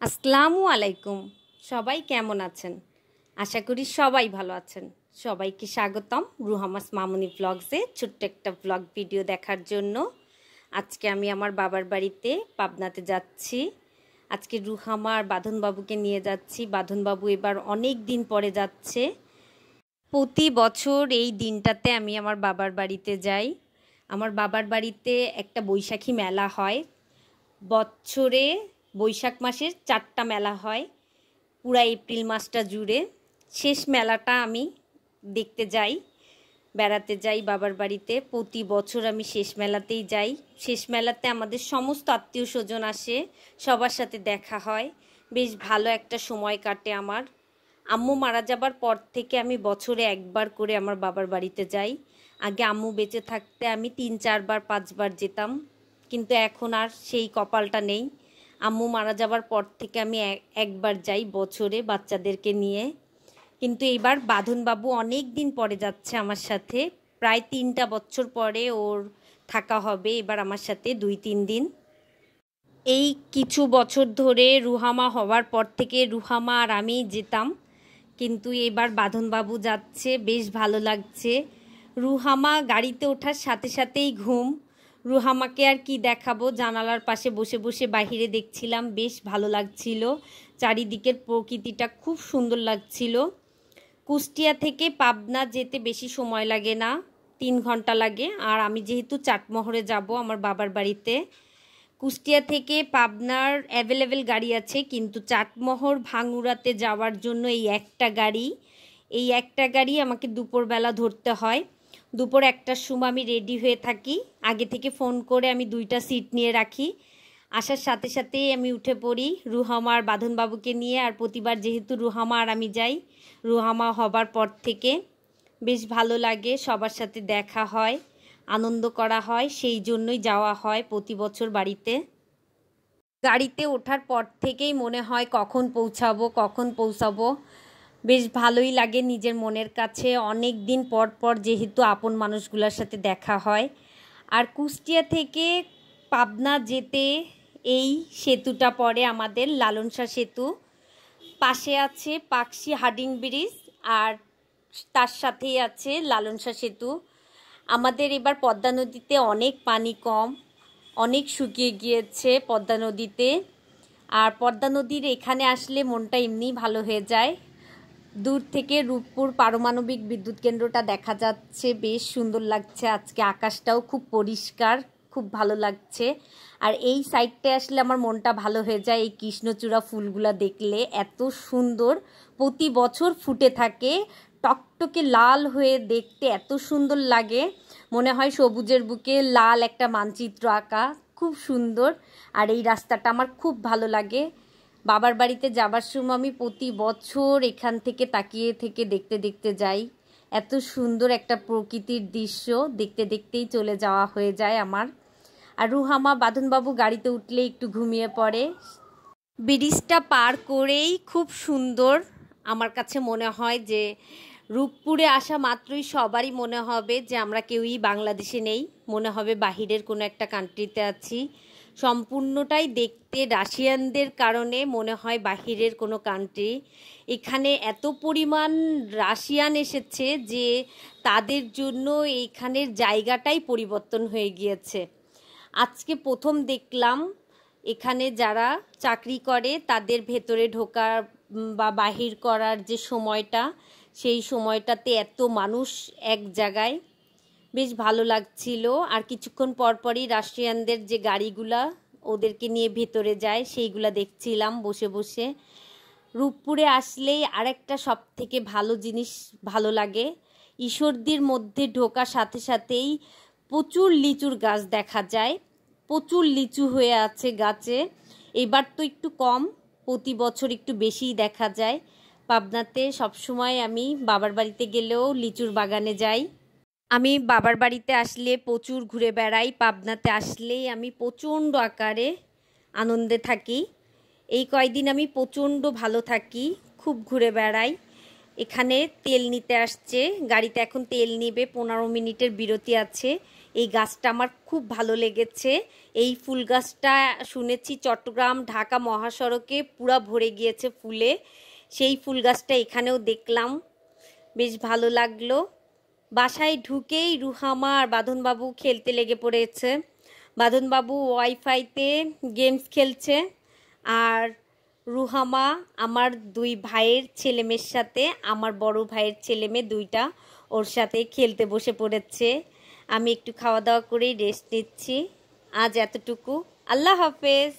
আসসালামু আলাইকুম। সবাই কেমন আছেন? আশা করি সবাই ভালো আছেন। সবাইকে স্বাগতম রুহামাস মামুনি ব্লগসে ছোট্ট একটা ব্লগ ভিডিও দেখার জন্য। আজকে আমি আমার বাবার বাড়িতে পাবনাতে যাচ্ছি। আজকে রুহামা আর বাঁধনবাবুকে নিয়ে যাচ্ছি। বাঁধনবাবু এবার অনেক দিন পরে যাচ্ছে। প্রতি বছর এই দিনটাতে আমি আমার বাবার বাড়িতে যাই। আমার বাবার বাড়িতে একটা বৈশাখী মেলা হয়। বছরে বৈশাখ মাসের 4টা মেলা হয়, পুরা এপ্রিল মাসটা জুড়ে। শেষ মেলাটা আমি দেখতে যাই, বেড়াতে যাই বাবার বাড়িতে। প্রতি বছর আমি শেষ মেলাতেই যাই। শেষ মেলাতে আমাদের সমস্ত আত্মীয় স্বজন আসে, সবার সাথে দেখা হয়, বেশ ভালো একটা সময় কাটে আমার। আম্মু মারা যাবার পর থেকে আমি বছরে একবার করে আমার বাবার বাড়িতে যাই। আগে আম্মু বেঁচে থাকতে আমি 3-4 বার 5 বার যেতাম, কিন্তু এখন আর সেই কপালটা নেই। আম্মু মারা যাবার পর থেকে আমি একবার যাই বছরে বাচ্চাদেরকে নিয়ে। কিন্তু এইবার বাঁধনবাবু অনেক দিন পরে যাচ্ছে আমার সাথে, প্রায় 3টা বছর পরে ওর থাকা হবে এবার আমার সাথে 2-3 দিন। এই কিছু বছর ধরে রুহামা হওয়ার পর থেকে রুহামা আর আমি যেতাম, কিন্তু এবার বাঁধনবাবু যাচ্ছে, বেশ ভালো লাগছে। রুহামা গাড়িতে ওঠার সাথে সাথেই ঘুম। রুহামাকে আর কি দেখাবো, জানালার পাশে বসে বসে বাহিরে দেখছিলাম, বেশ ভালো লাগছিল। চারিদিকের প্রকৃতিটা খুব সুন্দর লাগছিল। কুষ্টিয়া থেকে পাবনা যেতে বেশি সময় লাগে না, 3 ঘন্টা লাগে। আর আমি যেহেতু চাটমোহরে যাব আমার বাবার বাড়িতে, কুষ্টিয়া থেকে পাবনার অ্যাভেলেবেল গাড়ি আছে, কিন্তু চাটমোহর ভাঙ্গুড়াতে যাওয়ার জন্য এই একটা গাড়ি আমাকে দুপুরবেলা ধরতে হয়। দুপুর 1টার সময় আমি রেডি হয়ে থাকি, আগে থেকে ফোন করে আমি 2টা সিট নিয়ে রাখি। আসার সাথে সাথেই আমি উঠে পড়ি রুহামা আর বাঁধনবাবুকে নিয়ে। আর প্রতিবার যেহেতু রুহামা আর আমি যাই, রুহামা হবার পর থেকে বেশ ভালো লাগে, সবার সাথে দেখা হয়, আনন্দ করা হয়, সেই জন্যই যাওয়া হয় প্রতি বছর বাড়িতে। গাড়িতে ওঠার পর থেকেই মনে হয় কখন পৌঁছাবো। বেশ ভালোই লাগে নিজের মনের কাছে, অনেক দিন পর পর যেহেতু আপন মানুষগুলোর সাথে দেখা হয়। আর কুষ্টিয়া থেকে পাবনা যেতে এই সেতুটা পড়ে আমাদের লালনশাহ সেতু, পাশে আছে পাকশি হার্ডিং ব্রিজ, আর তার সাথেই আছে লালনশাহ সেতু। আমাদের এবার পদ্মা নদীতে অনেক পানি কম, অনেক শুকিয়ে গিয়েছে পদ্মা নদীতে। আর পদ্মা নদীর এখানে আসলে মনটা এমনিই ভালো হয়ে যায়। দূর থেকে রূপপুর পারমাণবিক বিদ্যুৎ কেন্দ্রটা দেখা যাচ্ছে, বেশ সুন্দর লাগছে। আজকে আকাশটাও খুব পরিষ্কার, খুব ভালো লাগছে। আর এই সাইডটায় আসলে আমার মনটা ভালো হয়ে যায় এই কৃষ্ণচূড়া ফুলগুলা দেখলে, এত সুন্দর, প্রতি বছর ফুটে থাকে, টকটকে লাল হয়ে দেখতে এত সুন্দর লাগে, মনে হয় সবুজের বুকে লাল একটা মানচিত্র আঁকা, খুব সুন্দর। আর এই রাস্তাটা আমার খুব ভালো লাগে। বাবার বাড়িতে যাবার সময় আমি প্রতি বছর এখান থেকে তাকিয়ে থেকে দেখতে দেখতে যাই। এত সুন্দর একটা প্রকৃতির দৃশ্য দেখতে দেখতেই চলে যাওয়া হয়ে যায় আমার। আর রুহামা বাঁধনবাবু গাড়িতে উঠলে একটু ঘুমিয়ে পড়ে। ব্রিজটা পার করেই খুব সুন্দর, আমার কাছে মনে হয় যে রূপপুরে আসা মাত্রই সবারই মনে হবে যে আমরা কেউই বাংলাদেশে নেই, মনে হবে বাহিরের কোনো একটা কান্ট্রিতে আছি। সম্পূর্ণটাই দেখতে রাশিয়ানদের কারণে মনে হয় বাহিরের কোনো কান্ট্রি। এখানে এত পরিমাণ রাশিয়ান এসেছে যে তাদের জন্য এইখানের জায়গাটাই পরিবর্তন হয়ে গিয়েছে। আজকে প্রথম দেখলাম এখানে যারা চাকরি করে তাদের ভেতরে ঢোকার বা বাহির করার যে সময়টা, সেই সময়টাতে এত মানুষ এক জায়গায়, বেশ ভালো লাগছিল। আর কিছুক্ষণ পরপরই রাশিয়ানদের যে গাড়িগুলা ওদেরকে নিয়ে ভেতরে যায় সেইগুলা দেখছিলাম বসে বসে। রূপপুরে আসলেই আরেকটা সব থেকে ভালো জিনিস ভালো লাগে, ঈশ্বরদীর মধ্যে ঢোকার সাথে সাথেই প্রচুর লিচুর গাছ দেখা যায়, প্রচুর লিচু হয়ে আছে গাছে। এবার তো একটু কম, প্রতি বছর একটু বেশিই দেখা যায়। পাবনাতে সবসময় আমি বাবার বাড়িতে গেলেও লিচুর বাগানে যাই। আমি বাবার বাড়িতে আসলে প্রচুর ঘুরে বেড়াই, পাবনাতে আসলেই আমি প্রচণ্ড আকারে আনন্দে থাকি। এই কয়দিন আমি প্রচণ্ড ভালো থাকি, খুব ঘুরে বেড়াই। এখানে তেল নিতে আসছে, গাড়িতে এখন তেল নিবে, 15 মিনিটের বিরতি আছে। এই গাছটা আমার খুব ভালো লেগেছে। এই ফুল গাছটা শুনেছি চট্টগ্রাম ঢাকা মহাসড়কে পুরা ভরে গিয়েছে ফুলে। সেই ফুল গাছটা এখানেও দেখলাম, বেশ ভালো লাগলো। বাসায় ঢুকেই রুহামা আর বাঁধনবাবু খেলতে লেগে পড়েছে। বাঁধনবাবু ওয়াইফাইতে গেমস খেলছে, আর রুহামা আমার দুই ভাইয়ের ছেলেমেয়ের সাথে, আমার বড় ভাইয়ের ছেলে মেয়ে দুইটা ওর সাথে খেলতে বসে পড়েছে। আমি একটু খাওয়া দাওয়া করেই রেস্ট নিচ্ছি। আজ এতটুকু, আল্লাহ হাফেজ।